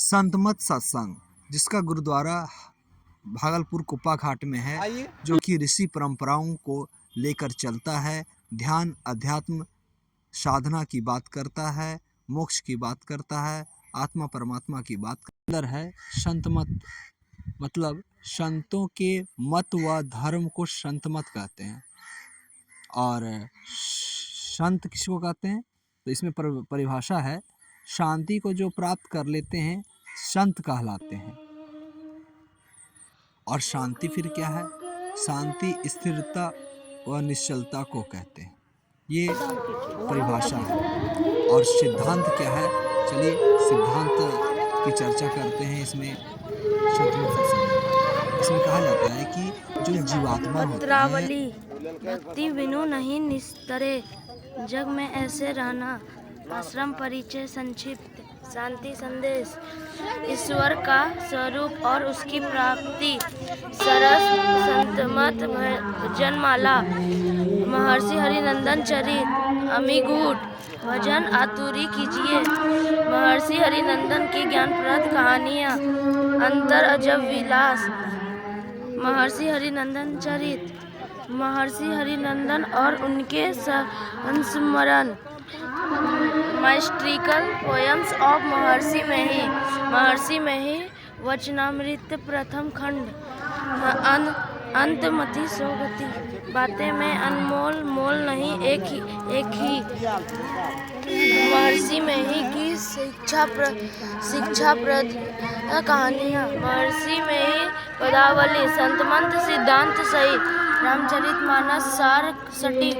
संत मत सत्संग, जिसका गुरुद्वारा भागलपुर कुप्पा घाट में है, जो कि ऋषि परंपराओं को लेकर चलता है। ध्यान, अध्यात्म, साधना की बात करता है, मोक्ष की बात करता है, आत्मा परमात्मा की बात अंदर है। संत मत मतलब संतों के मत व धर्म को संत मत कहते हैं। और संत किसको कहते हैं, तो इसमें परिभाषा है, शांति को जो प्राप्त कर लेते हैं संत कहलाते हैं। और शांति फिर क्या है? शांति स्थिरता व निश्चलता को कहते हैं। ये परिभाषा है। और सिद्धांत क्या है? चलिए सिद्धांत की चर्चा करते हैं। इसमें संत मत सत्संग में इसमें कहा जाता है कि जो जीवात्मा होता है, भक्ति बिनु नहीं निस्तरे, जग में ऐसे रहना। आश्रम परिचय संक्षिप्त। शांति संदेश। ईश्वर का स्वरूप और उसकी प्राप्ति। सरस संतमत भजनमाला। महर्षि हरिनंदन चरित। अमीगूढ़ भजन आतुरी कीजिए। महर्षि हरिनंदन की ज्ञानप्रद कहानियाँ। अंतर अजब विलास। महर्षि हरिनंदन चरित। महर्षि हरिनंदन और उनके संस्मरण। माइस्ट्रिकल पोएम्स ऑफ महर्षि मेही। महर्षि मेही वचनामृत प्रथम खंड। अंतमति सोगति। बातें में अनमोल मोल नहीं, एक ही। महर्षि मेही की शिक्षाप्रद कहानियाँ। महर्षि मेही पदावली। संतमंत्र सिद्धांत सहित। रामचरितमानस सार सटीक।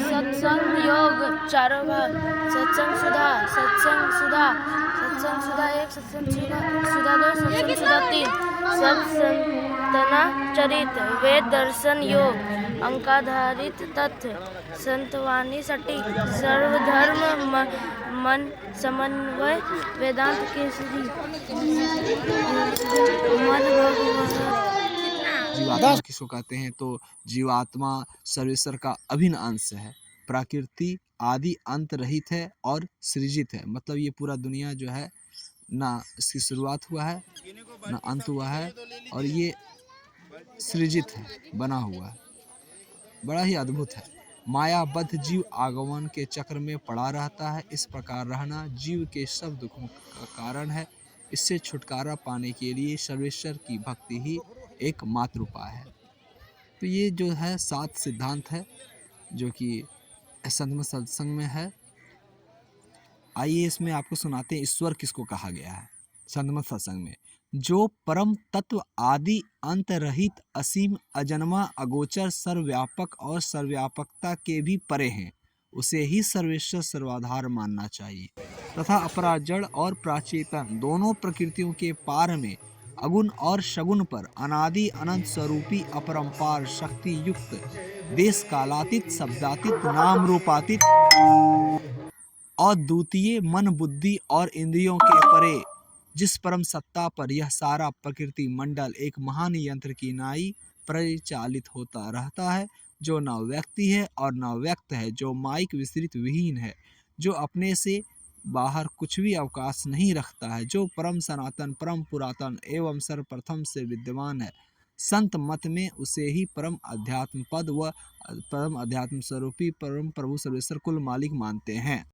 सत्संग योग चारों भाग। सत्संग सुधा 1, सत्संग सुधा 2, सत्संग सुधा 3। सत्संतना चरित। वेद दर्शन योग। अंकाधारित तथ्य। संतवाणी सटीक। सर्वधर्म मन समन्वय। वेदांत केसरी। जीवात्मा किसको कहते हैं? तो जीवात्मा सर्वेश्वर का अभिन्न अंश है। प्रकृति आदि अंत रहित है और सृजित है। मतलब ये पूरा दुनिया जो है, ना इसकी शुरुआत हुआ है ना अंत हुआ है, और ये सृजित है, बना हुआ है। बड़ा ही अद्भुत है। मायाबद्ध जीव आगमन के चक्र में पड़ा रहता है। इस प्रकार रहना जीव के सब दुखों का कारण है। इससे छुटकारा पाने के लिए सर्वेश्वर की भक्ति ही एकमात्र उपाय है। तो ये जो है 7 सिद्धांत है जो कि संत मत सत्संग में है। आइए इसमें आपको सुनाते हैं ईश्वर किसको कहा गया है संत मत सत्संग में। जो परम तत्व आदि अंत रहित असीम अजन्मा अगोचर सर्वव्यापक और सर्वव्यापकता के भी परे हैं, उसे ही सर्वेश्वर सर्वाधार मानना चाहिए तथा अपरा जड़ और प्राचेतन दोनों प्रकृतियों के पार में अगुण और शगुन पर अनादि अनंत स्वरूपी अपरंपार शक्ति युक्त देश कालातीत शब्दातीत नाम रूपातीत अद्वितीय मन बुद्धि और इंद्रियों के परे जिस परम सत्ता पर यह सारा प्रकृति मंडल एक महान यंत्र की नाई परिचालित होता रहता है, जो न व्यक्ति है और न व्यक्त है, जो माइक विस्तृत विहीन है, जो अपने से बाहर कुछ भी अवकाश नहीं रखता है, जो परम सनातन परम पुरातन एवं सर्वप्रथम से विद्यमान है। संत मत में उसे ही परम अध्यात्म पद व परम अध्यात्म स्वरूपी परम प्रभु सर्वेश्वर कुल मालिक मानते हैं।